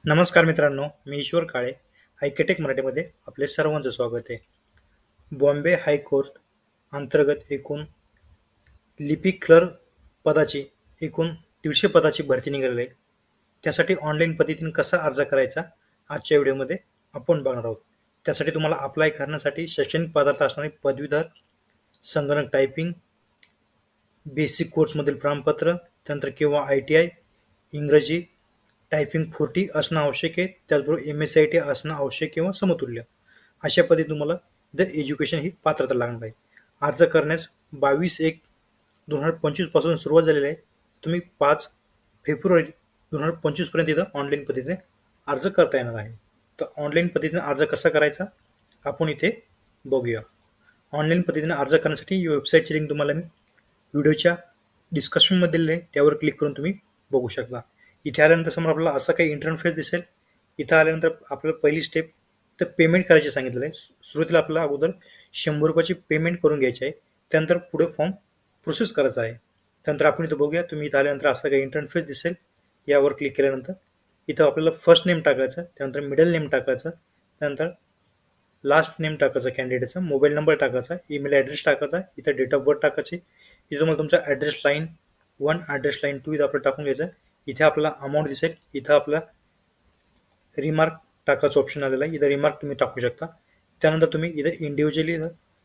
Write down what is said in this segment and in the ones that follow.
नमस्कार मित्रांनो, मी ईश्वर काळे. हायकेटेक मराठीमध्ये आपले सर्वांचं स्वागत आहे. बॉम्बे हायकोर्ट अंतर्गत एकूण लिपिक क्लर्क पदाची एकूण 150 पदाची भरती निघालेली आहे. त्यासाठी ऑनलाईन पद्धतीने कसा अर्ज करायचा आजच्या व्हिडिओमध्ये आपण बघणार आहोत. त्यासाठी तुम्हाला अप्लाय करण्यासाठी शैक्षणिक पदार्थ असणारे पदवीधर, संगणक टायपिंग, बेसिक कोर्समधील प्रमाणपत्र, त्यानंतर किंवा ITI, इंग्रजी टायपिंग 40 असणं आवश्यक आहे. त्याचबरोबर MSCIT असणं आवश्यक किंवा समतुल्य. अशा पद्धतीने तुम्हाला इथं एज्युकेशन ही पात्रता लागणार आहे. अर्ज करण्यास 22/1/2025 पासून सुरुवात झालेली आहे. तुम्ही 5 फेब्रुवारी 2025 पर्यंत इथं ऑनलाईन पद्धतीने अर्ज करता येणार आहे. तर ऑनलाईन पद्धतीने अर्ज कसा करायचा आपण इथे बघूया. ऑनलाईन पद्धतीने अर्ज करण्यासाठी वेबसाईटची लिंक तुम्हाला मी व्हिडिओच्या डिस्क्रिप्शनमध्ये दिलेली आहे. त्यावर क्लिक करून तुम्ही बघू शकता. इथे आल्यानंतर समोर आपल्याला असा काही इंटरफेस दिसेल. इथं आल्यानंतर आपल्याला पहिली स्टेप तर पेमेंट करायची सांगितलेलं आहे. सुरुवातीला आपल्याला अगोदर 100 रुपयाची पेमेंट करून घ्यायची आहे. त्यानंतर पुढे फॉर्म प्रोसेस करायचा आहे. त्यानंतर आपण इथं बघूया. तुम्ही इथं आल्यानंतर असा काही इंटरफेस दिसेल. यावर क्लिक केल्यानंतर इथं आपल्याला फर्स्ट नेम टाकायचं, त्यानंतर मिडल नेम टाकायचं, त्यानंतर लास्ट नेम टाकायचं कॅन्डिडेटचा, मोबाईल नंबर टाकायचा, ईमेल ॲड्रेस टाकायचा, इथं डेट ऑफ बर्थ टाकायची. इथं तुम्हाला तुमचा ॲड्रेस लाईन 1, ॲड्रेस लाईन 2 इथं आपल्याला टाकून घ्यायचं. इथे आपल्याला अमाऊंट दिसेल. इथं आपला रिमार्क टाकायचं ऑप्शन आलेलं आहे. इथं रिमार्क तुम्ही टाकू शकता. त्यानंतर तुम्ही इथं इंडिव्हिज्युअली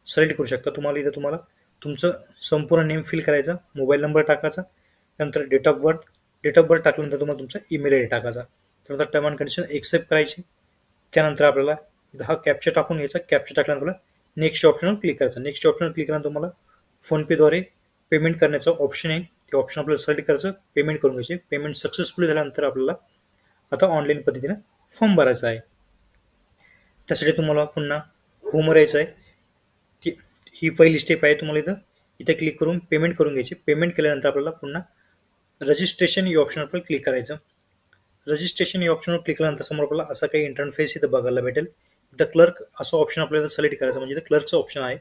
सिलेक्ट करू शकता. तुम्हाला तुमचं संपूर्ण नेम फिल करायचं, मोबाईल नंबर टाकायचा, त्यानंतर डेट ऑफ बर्थ टाकल्यानंतर तुम्हाला तुमचा ईमेल आय डी टाकायचा. त्यानंतर टर्म अँड कंडिशन एक्सेप्ट करायची. त्यानंतर आपल्याला इथं हा कॅप्चा टाकून घ्यायचा. कॅप्चा टाकल्यानंतर आपल्याला नेक्स्ट ऑप्शनवर क्लिक करायचं. नेक्स्ट ऑप्शनवर क्लिक केल्यानंतर तुम्हाला फोनपेद्वारे पेमेंट करण्याचा ऑप्शन आहे. ते ऑप्शन आपल्याला सिलेक्ट करायचं, पेमेंट करून घ्यायचे. पेमेंट सक्सेसफुल झाल्यानंतर आपल्याला आता ऑनलाईन पद्धतीने फॉर्म भरायचा आहे. त्यासाठी तुम्हाला पुन्हा होमवर यायचं आहे. ही पहिली स्टेप आहे. तुम्हाला इथं क्लिक करून पेमेंट करून घ्यायची. पेमेंट केल्यानंतर आपल्याला पुन्हा रजिस्ट्रेशन या ऑप्शनवर आपल्याला क्लिक करायचं. रजिस्ट्रेशन या ऑप्शनवर क्लिक केल्यानंतर समोर आपल्याला असा काही इंटरफेस इथं बघायला भेटेल. इथं क्लर्क असं ऑप्शन आपल्याला सिलेक्ट करायचं, म्हणजे इथं क्लर्कचं ऑप्शन आहे.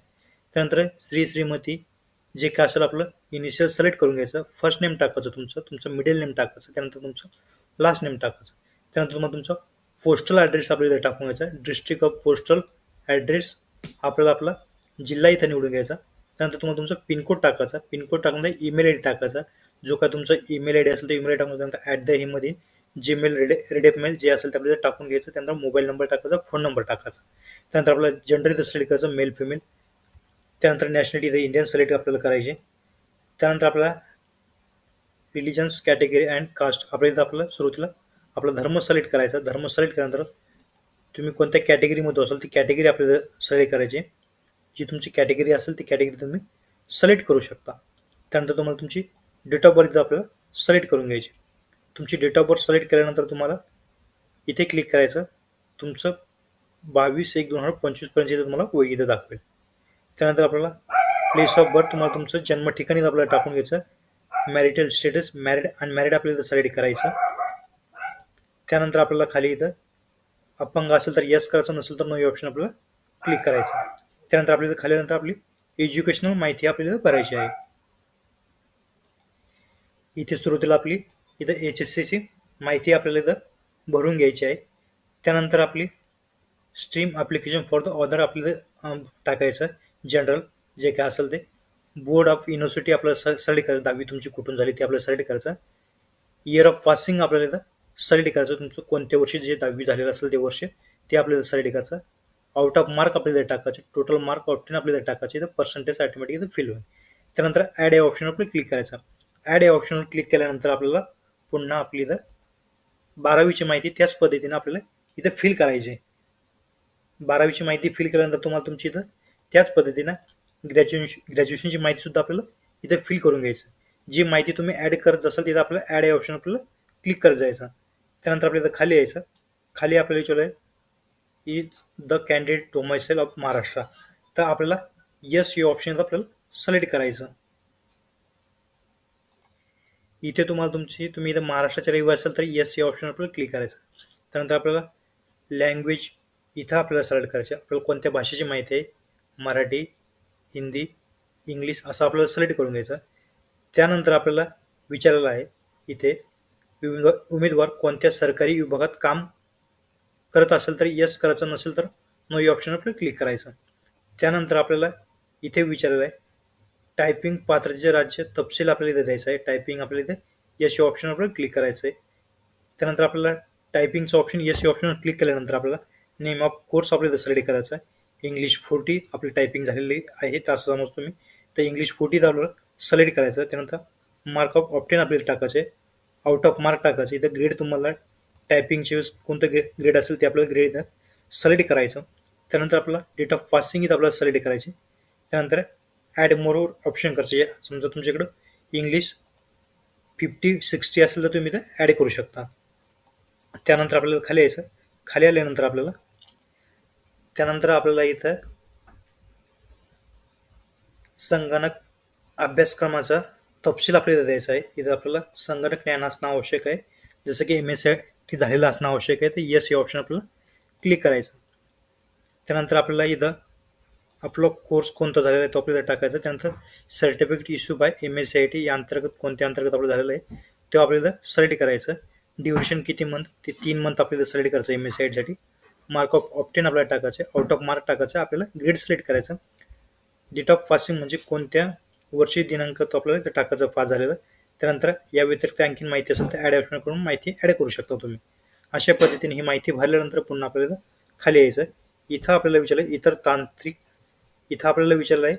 त्यानंतर श्रीमती जे काय असेल आपलं इनिशियल सिलेक्ट करून घ्यायचं. फर्स्ट नेम टाकायचं, तुमचं मिडल नेम टाकायचं, त्यानंतर तुमचं लास्ट नेम टाकायचं. त्यानंतर तुम्हाला तुमचा पोस्टल ॲड्रेस आपल्याला इथं टाकून घ्यायचा. डिस्ट्रिक्ट ऑफ पोस्टल ॲड्रेस आपल्याला आपला जिल्हा इथं निवडून घ्यायचा. त्यानंतर तुम्हाला तुमचा पिनकोड टाकायचा. पिनकोड टाकून ईमेल आय डी टाकायचा. जो काय तुमचा ईमेल आय डी असेल तो ईमेल आय डी टाकून त्यानंतर @मध्ये जीमेल रेडेपमेल जे असेल ते आपल्याला टाकून घ्यायचं. त्यानंतर मोबाईल नंबर टाकायचा, फोन नंबर टाकायचा. त्यानंतर आपल्याला जेंडर इथं सिलेक्ट करायचं, मेल फिमेल. त्यानंतर नॅशनॅलिटी इथं इंडियन सिलेक्ट आपल्याला करायचे. त्यानंतर आपल्याला रिलिजन्स, कॅटेगरी अँड कास्ट आपल्याला सुरुवातीला आपला धर्म सिलेक्ट करायचा. धर्म सिलेक्ट केल्यानंतर तुम्ही कोणत्या कॅटेगरीमध्ये असाल ती कॅटेगरी आपल्याला सिलेक्ट करायची. जी तुमची कॅटेगरी असेल ती कॅटेगरी तुम्ही सिलेक्ट करू शकता. त्यानंतर तुम्हाला तुमची डेट ऑफ बर्थ आपल्याला सिलेक्ट करून घ्यायची. तुमची डेट ऑफ बर्थ सिलेक्ट केल्यानंतर तुम्हाला इथे क्लिक करायचं. तुमचं 22/1/2025 पर्यंत तुम्हाला वय इथं दाखवेल. त्यानंतर आपल्याला प्लेस ऑफ बर्थ तुम्हाला तुमचं जन्म ठिकाणी आपल्याला टाकून घ्यायचं. मॅरिटल स्टेटस मॅरिड अनमॅरिड आपल्याला सिलेक्ट करायचं. त्यानंतर आपल्याला खाली इथं अपंग असेल तर यस करायचं, नसेल तर नो ऑप्शन आपल्याला क्लिक करायचं. त्यानंतर आपल्याला खाल्यानंतर आपली एज्युकेशनल माहिती आपल्याला भरायची आहे. इथे सुरुवातीला आपली इथं HSCची माहिती आपल्याला इथं भरून घ्यायची आहे. त्यानंतर आपली stream application for the other आपल्याला टाकायचं. जनरल जे काय असेल ते. बोर्ड ऑफ युनिव्हर्सिटी आपल्याला सिलेक्ट करायचं. 10वी तुमची कुठून झाली ते आपल्याला सिलेक्ट करायचं. इयर ऑफ पासिंग आपल्याला इथं सिलेक्ट करायचं. तुमचं कोणत्या वर्षी जे 10वी झालेलं असेल ते वर्ष ते आपल्याला सिलेक्ट करायचं. आउट ऑफ मार्क आपल्याला टाकायचे. टोटल मार्क ऑप्शन आपल्याला टाकायचे. तर पर्सेंटेज ऑटोमॅटिक इथं फिल होईल. त्यानंतर ॲड या ऑप्शनवर आपल्याला क्लिक करायचं. ॲड या ऑप्शनवर क्लिक केल्यानंतर आपल्याला पुन्हा आपली इथं 12वीची माहिती त्याच पद्धतीने आपल्याला इथं फिल करायची. 12वीची माहिती फिल केल्यानंतर तुम्हाला तुमची इथं त्याच पद्धतीनं ग्रॅज्युएशनची माहिती सुद्धा आपल्याला इथं फिल करून घ्यायचं. जी माहिती तुम्ही ॲड करत असाल तिथं आपल्याला ॲड या ऑप्शन आपल्याला क्लिक करत जायचं. त्यानंतर आपल्याला खाली यायचं. खाली आपल्याला विचारलं आहे is the candidate domicile of Maharashtra. तर आपल्याला यस या ऑप्शन आपल्याला सिलेक्ट करायचं. इथे तुम्ही इथं महाराष्ट्राच्या रहिवासी असाल तर यस या ऑप्शन आपल्याला क्लिक करायचं. त्यानंतर आपल्याला लँग्वेज इथं आपल्याला सिलेक्ट करायचे. आपल्याला कोणत्या भाषेची माहिती आहे, मराठी, हिंदी, इंग्लिश असं आपल्याला सिलेक्ट करून घ्यायचं. त्यानंतर आपल्याला विचारलेलं आहे इथे उमेदवार कोणत्या सरकारी विभागात काम करत असेल तर येस करायचं, नसेल तर नो या ऑप्शनवर आपल्याला क्लिक करायचं. त्यानंतर आपल्याला इथे विचारलेलं आहे टायपिंग पात्रतेचे राज्य तपशील आपल्याला इथे द्यायचा आहे. टायपिंग आपल्याला इथे येस या ऑप्शनवर आपल्याला क्लिक करायचं आहे. त्यानंतर आपल्याला टायपिंगचं ऑप्शन येस या ऑप्शनवर क्लिक केल्यानंतर आपल्याला नेम ऑफ कोर्स आपल्याला सिलेक्ट करायचा आहे. इंग्लिश 40 आपली टायपिंग झालेली आहे, तर असं समज तुम्ही तर इंग्लिश 40 आपल्याला सिलेक्ट करायचं. त्यानंतर मार्क ऑफ ऑप्टेन आपल्याला टाकायचे, आउट ऑफ मार्क टाकायचे. इथं ग्रेड तुम्हाला टायपिंगचे कोणतं ग्रेड असेल ते आपल्याला ग्रेड सिलेक्ट करायचं. त्यानंतर आपल्याला डेट ऑफ पासिंग इथं आपल्याला सिलेक्ट करायची. त्यानंतर ॲड मोर ऑप्शन करायचे. समजा तुमच्याकडं इंग्लिश 50-60 असेल तर तुम्ही इथं ॲड करू शकता. त्यानंतर आपल्याला खाली यायचं. खाली आल्यानंतर आपल्याला इथं संगणक अभ्यासक्रमाचा तपशील आपल्याला द्यायचा आहे. इथं आपल्याला संगणक ज्ञान असणं आवश्यक आहे, जसं की MSc झालेलं असणं आवश्यक आहे. तर येस या ऑप्शन आपल्याला क्लिक करायचं. त्यानंतर आपल्याला इथं आपला कोर्स कोणता झालेला आहे तो आपल्याला टाकायचा. त्यानंतर सर्टिफिकेट इश्यू बाय MSCIT या अंतर्गत कोणत्या अंतर्गत आपलं झालेलं आहे ते आपल्याला सिलेक्ट करायचं. ड्युरेशन किती मंथ, ते 3 मंथ आपल्याला सिलेक्ट करायचं MSCIT साठी. मार्क ऑफ ऑप्टेन आपल्याला टाकायचे, आउट ऑफ मार्क टाकायचं, आपल्याला ग्रेड सिलेक्ट करायचं. डेट ऑफ पासिंग म्हणजे कोणत्या वर्षी दिनांक तो आपल्याला टाकायचं पास झालेलं. त्यानंतर या व्यतिरिक्त आणखी माहिती असेल तर ॲड ऑप्शन करून माहिती ॲड करू शकता तुम्ही. अशा पद्धतीने ही माहिती भरल्यानंतर पुन्हा आपल्याला खाली यायचं. इथं आपल्याला विचारलं इथं आपल्याला विचारलं आहे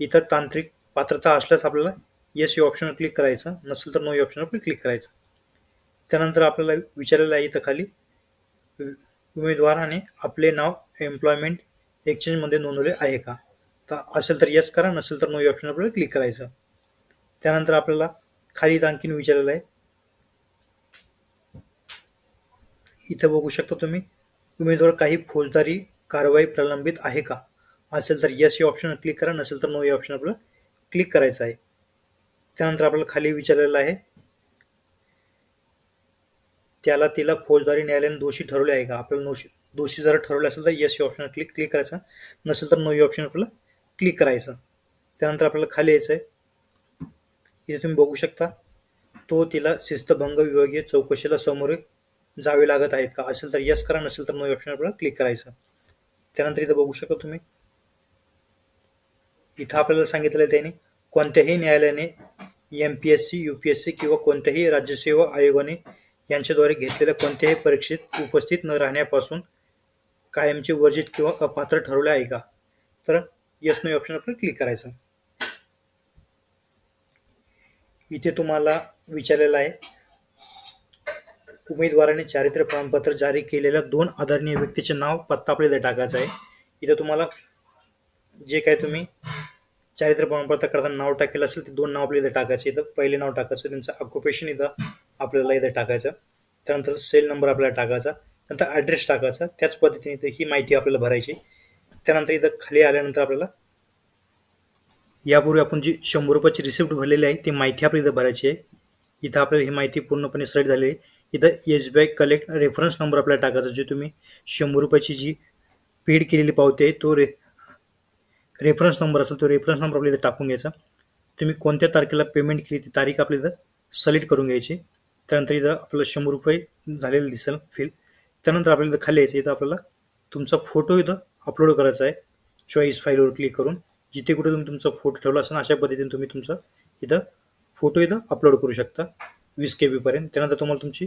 इतर तांत्रिक पात्रता असल्यास आपल्याला येस या ऑप्शनवर क्लिक करायचं, नसेल तर नो या ऑप्शनवर क्लिक करायचं. त्यानंतर आपल्याला विचारलेलं आहे इथं खाली उमेदवाराने आपले नाव एम्प्लॉयमेंट एक्सचेंजमध्ये नोंदवले आहे का, तर असेल तर येस करा, नसेल तर नो या ऑप्शनवर आपल्याला क्लिक करायचं. त्यानंतर आपल्याला खाली आणखीन विचारलेलं आहे, इथं बघू शकता तुम्ही उमेदवार काही फौजदारी कारवाई प्रलंबित आहे का, असेल तर येस या ऑप्शनवर क्लिक करा, नसेल तर नो या ऑप्शनवर आपल्याला क्लिक करायचं आहे. त्यानंतर आपल्याला खाली विचारलेलं आहे तिला फौजदारी न्यायालयाने दोषी ठरवले आहे का. आपल्याला दोषी जर ठरवले असेल तर येस या ऑप्शनवर क्लिक करायचं, नसेल तर नो या ऑप्शनवर आपल्याला क्लिक करायचं. त्यानंतर आपल्याला खाली यायचं आहे. इथे तुम्ही बघू शकता तिला शिस्तभंग विभागीय चौकशीला समोर जावे लागत आहेत का, असेल तर येस करा, नसेल तर नो या ऑप्शनवर आपल्याला क्लिक करायचं. त्यानंतर इथं बघू शकता तुम्ही इथं आपल्याला सांगितलं आहे त्याने कोणत्याही न्यायालयाने MPSC UPSC किंवा कोणत्याही राज्यसेवा आयोगाने यांच्याद्वारे घेतलेल्या कोणत्याही परीक्षेत उपस्थित न राहण्यापासून कायमचे वर्जित किंवा अपात्र ठरवले आहे का, तर येस नो ऑप्शन आपण क्लिक करायचं. इथे तुम्हाला विचारलेलं आहे उमेदवाराने चारित्र्य प्रमाणपत्र जारी केलेल्या 2 आदरणीय व्यक्तीचे नाव पत्ता आपल्याला टाकायचा आहे. इथं तुम्हाला जे काय तुम्ही चारित्र्य प्रमाणपत्र करताना नाव टाकेलं असेल ते 2 नाव आपल्याला इथं टाकायचे. इथं पहिले नाव टाकायचं, त्यांचं ऑक्युपेशन इथं आपल्याला इथं टाकायचं. त्यानंतर सेल नंबर आपल्याला टाकायचा, नंतर ॲड्रेस टाकायचा. त्याच पद्धतीने इथं ही माहिती आपल्याला भरायची. त्यानंतर इथं खाली आल्यानंतर आपल्याला यापूर्वी आपण जी 100 रुपयाची रिसिप्ट भरलेली आहे ती माहिती आपल्याला इथं भरायची आहे. इथं आपल्याला ही माहिती पूर्णपणे सिलेक्ट झालेली आहे. इथं SBI कलेक्ट रेफरन्स नंबर आपल्याला टाकायचा, जे तुम्ही 100 रुपयाची जी पेड केलेली पावती आहे तो रेफरन्स नंबर असेल तो रेफरन्स नंबर आपल्याला टाकून घ्यायचा. तुम्ही कोणत्या तारखेला पेमेंट केली ती तारीख आपल्याला सिलेक्ट करून घ्यायची. त्यानंतर इथं आपल्याला 100 रुपये झालेलं दिसेल फिल. त्यानंतर आपल्याला खाली यायचं. इथं आपल्याला तुमचा फोटो इथं अपलोड करायचा आहे. चॉईस फाईलवर क्लिक करून जिथे कुठे तुम्ही तुमचा फोटो ठेवला असेल अशा पद्धतीने तुम्ही तुमचा इथं फोटो इथं अपलोड करू शकता 20 KB पर्यंत. त्यानंतर तुम्हाला तुमची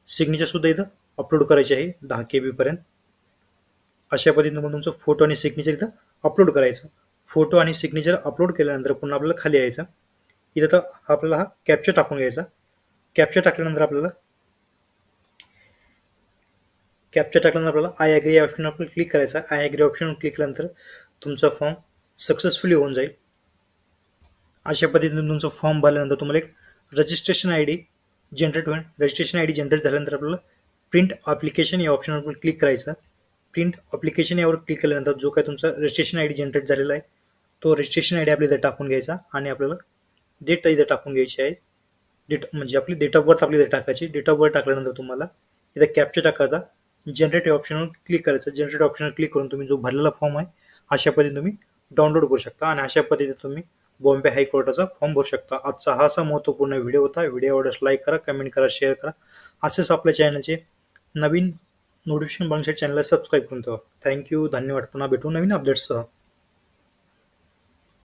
सिग्नेचर सुद्धा इथं अपलोड करायची आहे 10 KB पर्यंत. अशा पद्धतीने तुम्हाला तुमचा फोटो आणि सिग्नेचर इथं अपलोड करायचं. फोटो आणि सिग्नेचर अपलोड केल्यानंतर पुन्हा आपल्याला खाली यायचं. इथं तर आपल्याला हा कॅप्चर टाकून घ्यायचा. कॅप्चर टाकल्यानंतर आपल्याला आय ॲग्री या ऑप्शनवर आपल्याला क्लिक करायचा. आय ॲग्री ऑप्शनवर क्लिक केल्यानंतर तुमचा फॉर्म सक्सेसफुली होऊन जाईल. अशा पद्धतीने तुमचा फॉर्म भरल्यानंतर तुम्हाला एक रजिस्ट्रेशन ID जनरेट होईल. रजिस्ट्रेशन ID जनरेट झाल्यानंतर आपल्याला प्रिंट ॲप्लिकेशन या ऑप्शनवर क्लिक करायचं. प्रिंट ॲप्लिकेशन यावर क्लिक केल्यानंतर जो काय तुमचा रजिस्ट्रेशन ID जनरेट झालेला आहे तो रजिस्ट्रेशन ID आपल्याला टाकून घ्यायचा आणि आपल्याला डेट इथं टाकून घ्यायची आहे. डेट म्हणजे आपली डेट ऑफ बर्थ आपली इथं टाकायची. डेट ऑफ बर्थ टाकल्यानंतर तुम्हाला इथं कॅप्चर टाकायचा. जनरेट ऑप्शनवर क्लिक करायचं. जनरेट ऑप्शनवर क्लिक करून तुम्ही जो भरलेला फॉर्म आहे अशा पद्धतीने तुम्ही डाउनलोड करू शकता आणि अशा पद्धतीने तुम्ही बॉम्बे हायकोर्टाचा फॉर्म भरू शकता. आजचा हा असा महत्त्वपूर्ण व्हिडिओ होता. व्हिडिओ आवडल्यास लाईक करा, कमेंट करा, शेअर करा. असेच आपल्या चॅनलचे नवीन नोटिफिकेशन बघण्यासाठी चॅनलला सबस्क्राईब करून ठेवा. थँक्यू, धन्यवाद. पुन्हा भेटू नवीन अपडेट्ससह.